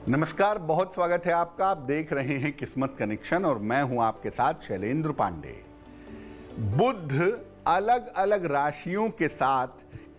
नमस्कार, बहुत स्वागत है आपका। आप देख रहे हैं किस्मत कनेक्शन और मैं हूं आपके साथ शैलेंद्र पांडे। बुध अलग अलग राशियों के साथ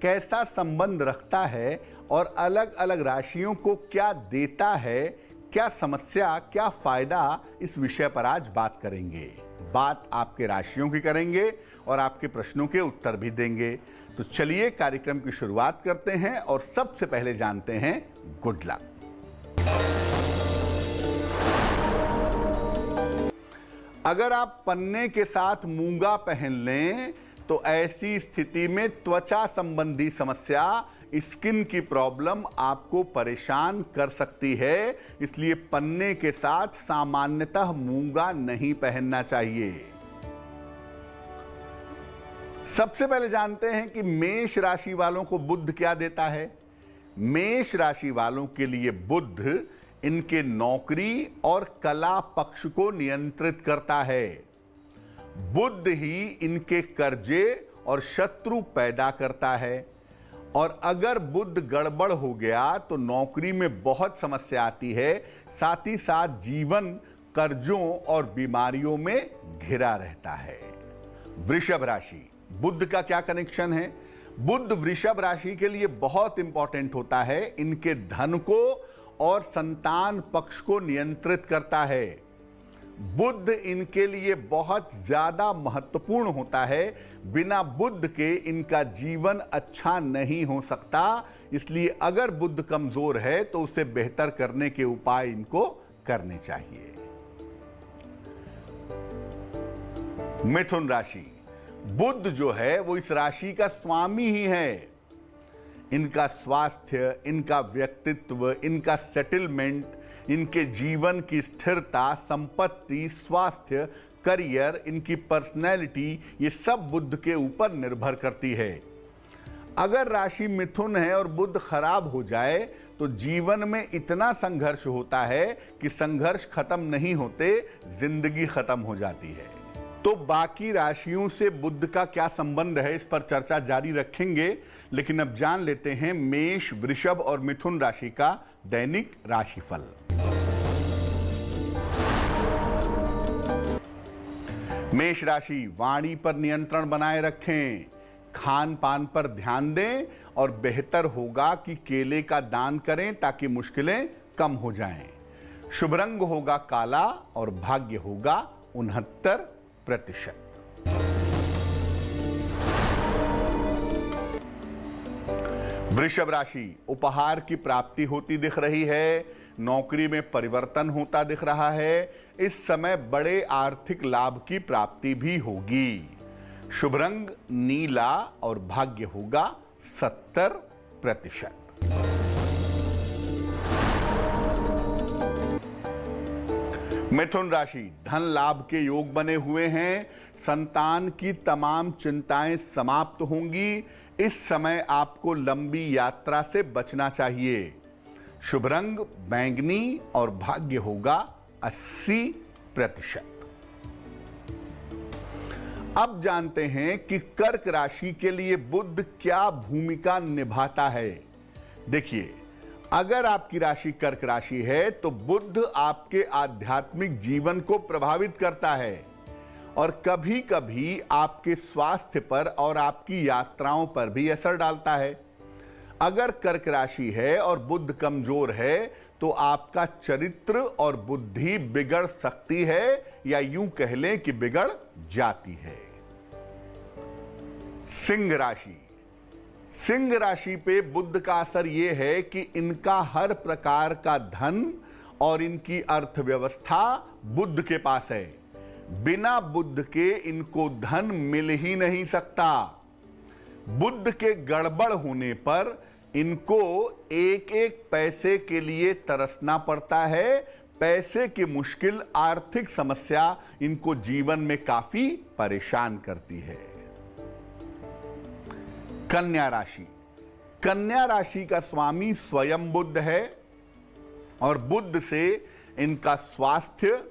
कैसा संबंध रखता है और अलग अलग राशियों को क्या देता है, क्या समस्या, क्या फायदा, इस विषय पर आज बात करेंगे। बात आपके राशियों की करेंगे और आपके प्रश्नों के उत्तर भी देंगे। तो चलिए कार्यक्रम की शुरुआत करते हैं और सबसे पहले जानते हैं गुड लक। अगर आप पन्ने के साथ मूंगा पहन लें तो ऐसी स्थिति में त्वचा संबंधी समस्या, स्किन की प्रॉब्लम आपको परेशान कर सकती है। इसलिए पन्ने के साथ सामान्यतः मूंगा नहीं पहनना चाहिए। सबसे पहले जानते हैं कि मेष राशि वालों को बुध क्या देता है। मेष राशि वालों के लिए बुध इनके नौकरी और कला पक्ष को नियंत्रित करता है। बुध ही इनके कर्जे और शत्रु पैदा करता है और अगर बुध गड़बड़ हो गया तो नौकरी में बहुत समस्या आती है। साथ ही साथ जीवन कर्जों और बीमारियों में घिरा रहता है। वृषभ राशि, बुध का क्या कनेक्शन है? बुध वृषभ राशि के लिए बहुत इंपॉर्टेंट होता है। इनके धन को और संतान पक्ष को नियंत्रित करता है। बुध इनके लिए बहुत ज्यादा महत्वपूर्ण होता है। बिना बुध के इनका जीवन अच्छा नहीं हो सकता। इसलिए अगर बुध कमजोर है तो उसे बेहतर करने के उपाय इनको करने चाहिए। मिथुन राशि, बुध जो है वो इस राशि का स्वामी ही है। इनका स्वास्थ्य, इनका व्यक्तित्व, इनका सेटलमेंट, इनके जीवन की स्थिरता, संपत्ति, स्वास्थ्य, करियर, इनकी पर्सनैलिटी, ये सब बुध के ऊपर निर्भर करती है। अगर राशि मिथुन है और बुध खराब हो जाए तो जीवन में इतना संघर्ष होता है कि संघर्ष खत्म नहीं होते, जिंदगी खत्म हो जाती है। तो बाकी राशियों से बुध का क्या संबंध है, इस पर चर्चा जारी रखेंगे। लेकिन अब जान लेते हैं मेष, वृषभ और मिथुन राशि का दैनिक राशिफल। मेष राशि, वाणी पर नियंत्रण बनाए रखें, खान पान पर ध्यान दें और बेहतर होगा कि केले का दान करें ताकि मुश्किलें कम हो जाएं। शुभ रंग होगा काला और भाग्य होगा 69%। वृषभ राशि, उपहार की प्राप्ति होती दिख रही है। नौकरी में परिवर्तन होता दिख रहा है। इस समय बड़े आर्थिक लाभ की प्राप्ति भी होगी। शुभ रंग नीला और भाग्य होगा 70%। मिथुन राशि, धन लाभ के योग बने हुए हैं। संतान की तमाम चिंताएं समाप्त होंगी। इस समय आपको लंबी यात्रा से बचना चाहिए। शुभ रंग बैंगनी और भाग्य होगा 80%। अब जानते हैं कि कर्क राशि के लिए बुध क्या भूमिका निभाता है। देखिए, अगर आपकी राशि कर्क राशि है तो बुध आपके आध्यात्मिक जीवन को प्रभावित करता है और कभी कभी आपके स्वास्थ्य पर और आपकी यात्राओं पर भी असर डालता है। अगर कर्क राशि है और बुध कमजोर है तो आपका चरित्र और बुद्धि बिगड़ सकती है या यूं कह लें कि बिगड़ जाती है। सिंह राशि, सिंह राशि पे बुध का असर यह है कि इनका हर प्रकार का धन और इनकी अर्थव्यवस्था बुध के पास है। बिना बुध के इनको धन मिल ही नहीं सकता। बुध के गड़बड़ होने पर इनको एक एक पैसे के लिए तरसना पड़ता है। पैसे की मुश्किल, आर्थिक समस्या इनको जीवन में काफी परेशान करती है। कन्या राशि, कन्या राशि का स्वामी स्वयं बुध है और बुध से इनका स्वास्थ्य,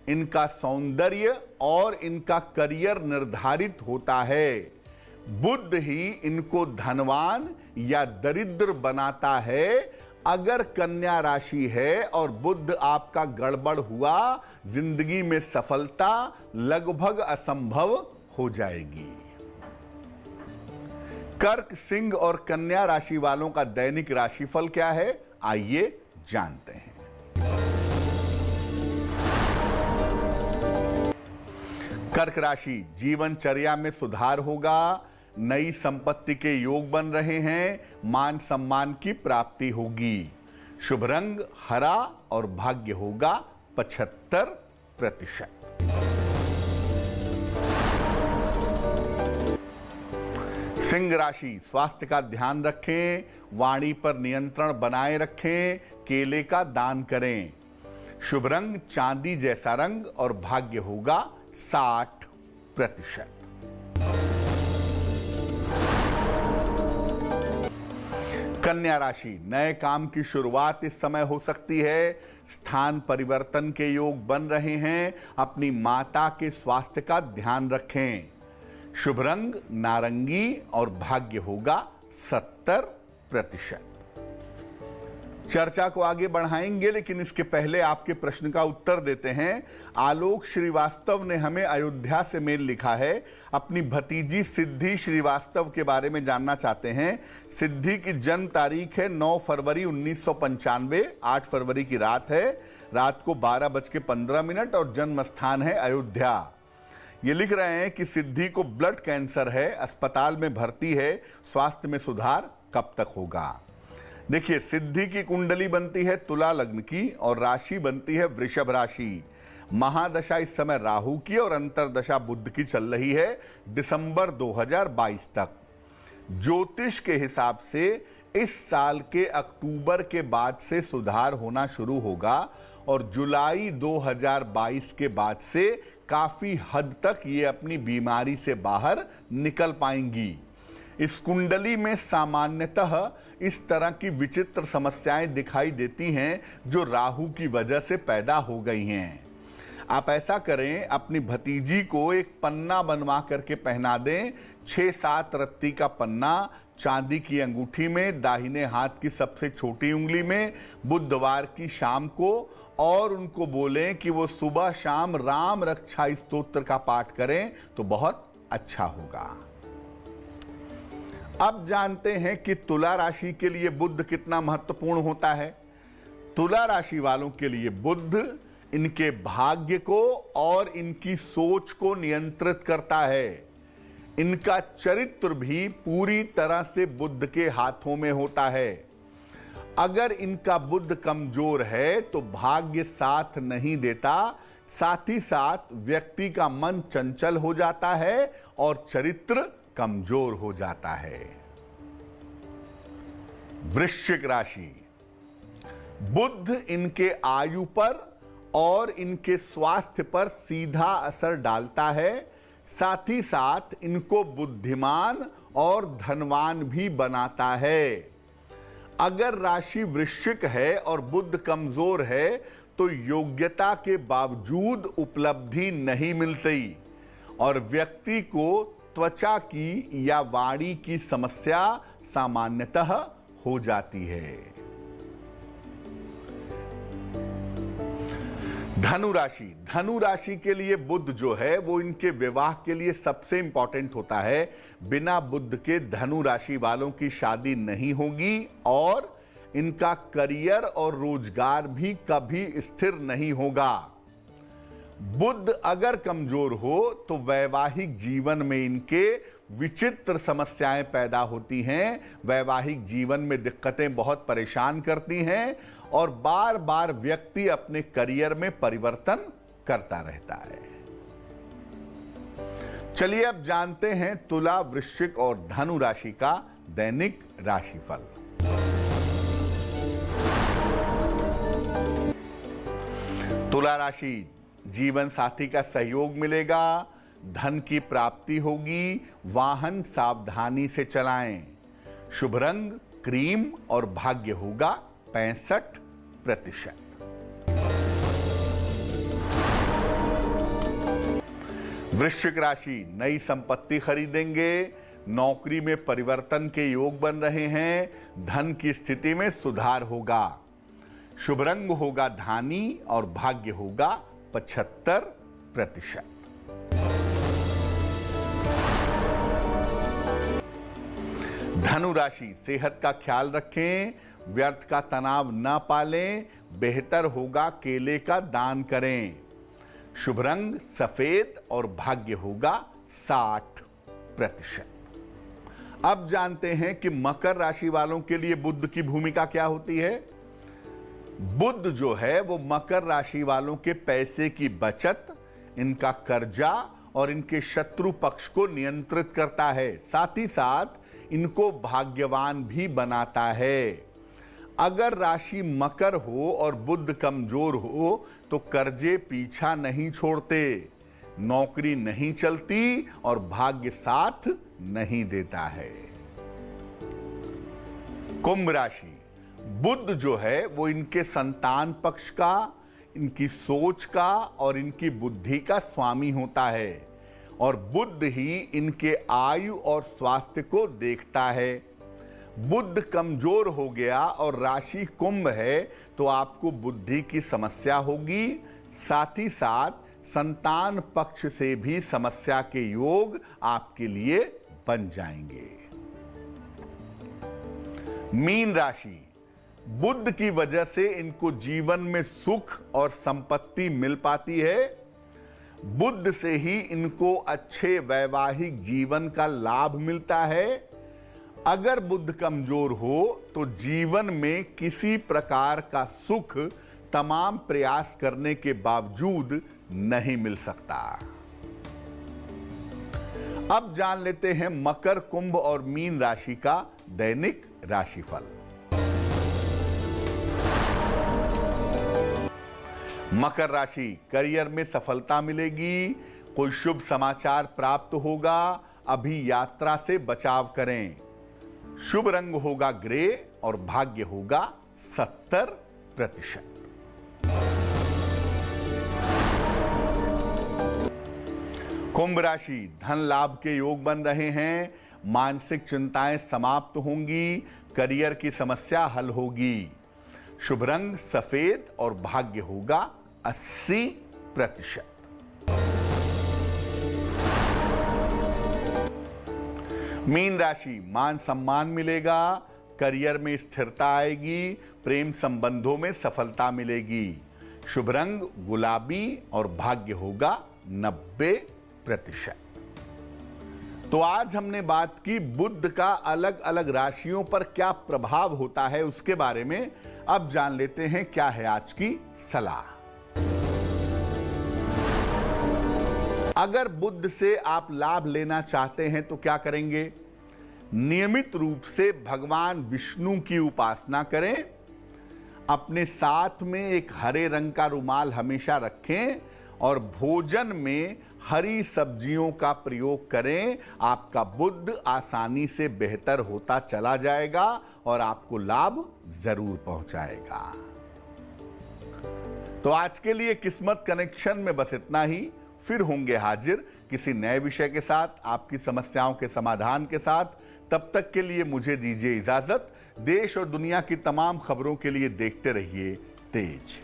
इनका सौंदर्य और इनका करियर निर्धारित होता है। बुध ही इनको धनवान या दरिद्र बनाता है। अगर कन्या राशि है और बुध आपका गड़बड़ हुआ, जिंदगी में सफलता लगभग असंभव हो जाएगी। कर्क, सिंह और कन्या राशि वालों का दैनिक राशिफल क्या है, आइए जानते हैं। कर्क राशि, जीवनचर्या में सुधार होगा, नई संपत्ति के योग बन रहे हैं, मान सम्मान की प्राप्ति होगी। शुभ रंग हरा और भाग्य होगा 75%। सिंह राशि, स्वास्थ्य का ध्यान रखें, वाणी पर नियंत्रण बनाए रखें, केले का दान करें। शुभ रंग चांदी जैसा रंग और भाग्य होगा 60%। कन्या राशि, नए काम की शुरुआत इस समय हो सकती है, स्थान परिवर्तन के योग बन रहे हैं, अपनी माता के स्वास्थ्य का ध्यान रखें। शुभ रंग नारंगी और भाग्य होगा 70%। चर्चा को आगे बढ़ाएंगे, लेकिन इसके पहले आपके प्रश्न का उत्तर देते हैं। आलोक श्रीवास्तव ने हमें अयोध्या से मेल लिखा है, अपनी भतीजी सिद्धि श्रीवास्तव के बारे में जानना चाहते हैं। सिद्धि की जन्म तारीख है 9 फरवरी 1995, 8 फरवरी की रात है, रात को 12:15 और जन्म स्थान है अयोध्या। ये लिख रहे हैं कि सिद्धि को ब्लड कैंसर है, अस्पताल में भर्ती है, स्वास्थ्य में सुधार कब तक होगा। देखिए, सिद्धि की कुंडली बनती है तुला लग्न की और राशि बनती है वृषभ राशि। महादशा इस समय राहु की और अंतरदशा बुध की चल रही है दिसंबर 2022 तक। ज्योतिष के हिसाब से इस साल के अक्टूबर के बाद से सुधार होना शुरू होगा और जुलाई 2022 के बाद से काफी हद तक ये अपनी बीमारी से बाहर निकल पाएंगी। इस कुंडली में सामान्यतः इस तरह की विचित्र समस्याएं दिखाई देती हैं जो राहु की वजह से पैदा हो गई हैं। आप ऐसा करें, अपनी भतीजी को एक पन्ना बनवा करके पहना दें, 6-7 रत्ती का पन्ना चांदी की अंगूठी में, दाहिने हाथ की सबसे छोटी उंगली में, बुधवार की शाम को, और उनको बोलें कि वो सुबह शाम राम रक्षा स्तोत्र का पाठ करें तो बहुत अच्छा होगा। अब जानते हैं कि तुला राशि के लिए बुध कितना महत्वपूर्ण होता है। तुला राशि वालों के लिए बुध इनके भाग्य को और इनकी सोच को नियंत्रित करता है। इनका चरित्र भी पूरी तरह से बुध के हाथों में होता है। अगर इनका बुध कमजोर है तो भाग्य साथ नहीं देता, साथ ही साथ व्यक्ति का मन चंचल हो जाता है और चरित्र कमजोर हो जाता है। वृश्चिक राशि, बुध इनके आयु पर और इनके स्वास्थ्य पर सीधा असर डालता है, साथ ही साथ इनको बुद्धिमान और धनवान भी बनाता है। अगर राशि वृश्चिक है और बुध कमजोर है तो योग्यता के बावजूद उपलब्धि नहीं मिलती और व्यक्ति को त्वचा की या वाणी की समस्या सामान्यतः हो जाती है। धनु राशि, धनु राशि के लिए बुध जो है वो इनके विवाह के लिए सबसे इंपॉर्टेंट होता है। बिना बुध के धनु राशि वालों की शादी नहीं होगी और इनका करियर और रोजगार भी कभी स्थिर नहीं होगा। बुध अगर कमजोर हो तो वैवाहिक जीवन में इनके विचित्र समस्याएं पैदा होती हैं, वैवाहिक जीवन में दिक्कतें बहुत परेशान करती हैं और बार बार व्यक्ति अपने करियर में परिवर्तन करता रहता है। चलिए अब जानते हैं तुला, वृश्चिक और धनु राशि का दैनिक राशिफल। तुला राशि, जीवन साथी का सहयोग मिलेगा, धन की प्राप्ति होगी, वाहन सावधानी से चलाएं। शुभ रंग क्रीम और भाग्य होगा 65%। वृश्चिक राशि, नई संपत्ति खरीदेंगे, नौकरी में परिवर्तन के योग बन रहे हैं। धन की स्थिति में सुधार होगा। शुभ रंग होगा धानी और भाग्य होगा 75%। धनु राशि, सेहत का ख्याल रखें, व्यर्थ का तनाव न पालें, बेहतर होगा केले का दान करें। शुभ रंग सफेद और भाग्य होगा 60%। अब जानते हैं कि मकर राशि वालों के लिए बुध की भूमिका क्या होती है। बुध जो है वो मकर राशि वालों के पैसे की बचत, इनका कर्जा और इनके शत्रु पक्ष को नियंत्रित करता है। साथ ही साथ इनको भाग्यवान भी बनाता है। अगर राशि मकर हो और बुध कमजोर हो तो कर्जे पीछा नहीं छोड़ते, नौकरी नहीं चलती और भाग्य साथ नहीं देता है। कुंभ राशि, बुध जो है वो इनके संतान पक्ष का, इनकी सोच का और इनकी बुद्धि का स्वामी होता है और बुध ही इनके आयु और स्वास्थ्य को देखता है। बुध कमजोर हो गया और राशि कुंभ है तो आपको बुद्धि की समस्या होगी। साथ ही साथ संतान पक्ष से भी समस्या के योग आपके लिए बन जाएंगे। मीन राशि, बुध की वजह से इनको जीवन में सुख और संपत्ति मिल पाती है। बुध से ही इनको अच्छे वैवाहिक जीवन का लाभ मिलता है। अगर बुध कमजोर हो तो जीवन में किसी प्रकार का सुख तमाम प्रयास करने के बावजूद नहीं मिल सकता। अब जान लेते हैं मकर, कुंभ और मीन राशि का दैनिक राशिफल। मकर राशि, करियर में सफलता मिलेगी, कोई शुभ समाचार प्राप्त होगा, अभी यात्रा से बचाव करें। शुभ रंग होगा ग्रे और भाग्य होगा 70%। कुंभ राशि, धन लाभ के योग बन रहे हैं, मानसिक चिंताएं समाप्त होंगी, करियर की समस्या हल होगी। शुभ रंग सफेद और भाग्य होगा 80%। मीन राशि, मान सम्मान मिलेगा, करियर में स्थिरता आएगी, प्रेम संबंधों में सफलता मिलेगी। शुभ रंग गुलाबी और भाग्य होगा 90%। तो आज हमने बात की बुध का अलग अलग राशियों पर क्या प्रभाव होता है उसके बारे में। अब जान लेते हैं क्या है आज की सलाह। अगर बुध से आप लाभ लेना चाहते हैं तो क्या करेंगे? नियमित रूप से भगवान विष्णु की उपासना करें, अपने साथ में एक हरे रंग का रुमाल हमेशा रखें और भोजन में हरी सब्जियों का प्रयोग करें। आपका बुध आसानी से बेहतर होता चला जाएगा और आपको लाभ जरूर पहुंचाएगा। तो आज के लिए किस्मत कनेक्शन में बस इतना ही। फिर होंगे हाजिर किसी नए विषय के साथ, आपकी समस्याओं के समाधान के साथ। तब तक के लिए मुझे दीजिए इजाजत। देश और दुनिया की तमाम खबरों के लिए देखते रहिए तेज।